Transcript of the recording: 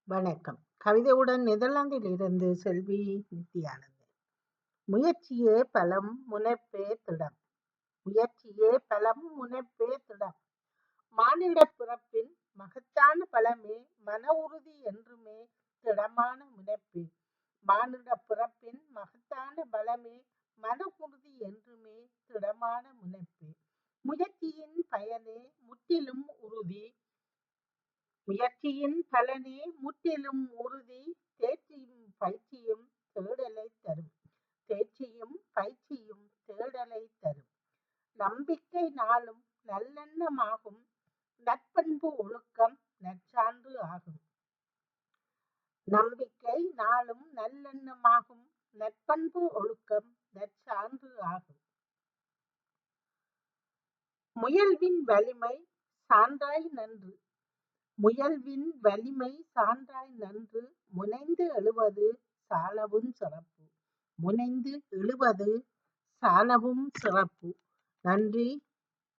வணக்கம். கவிதையுடன் நெதர்லாந்திலிருந்து செல்வி நித்யானந்தன். முயற்சியே பலம், முனைப்பே திடம். முயற்சியே பலம், முனைப்பே திடம். மானிடப் பிறப்பின் மகத்தான பலமே மன உறுதி என்றுமே திடமான முனைப்பே. மானிடப் பிறப்பின் மகத்தான பலமே மன உறுதி என்றுமே திடமான முனைப்பே. முயற்சியின் பயனே முற்றிலும் உறுதி. முயற்சியின் பலனே முற்றிலும் உறுதி. தேர்ச்சியும் பயிற்சியும் தேடலைத் தரும். தேர்ச்சியும் பயிற்சியும் தேடலைத் தரும். நம்பிக்கை நாளும் நல்லெண்ணமாகும். நற்பண்பு ஒழுக்கம் நற்சான்று ஆகும். நம்பிக்கை நாளும் நல்லெண்ணமாகும். நற்பண்பு ஒழுக்கம் நற்சான்று ஆகும். முயல்வின் வலிமை சான்றாய் நன்று. முயல்வின் வலிமை சான்றாய் நன்று. முனைந்து எழுவது சாலவும் சிறப்பு. முனைந்து எழுவது சாலவும் சிறப்பு. நன்றி.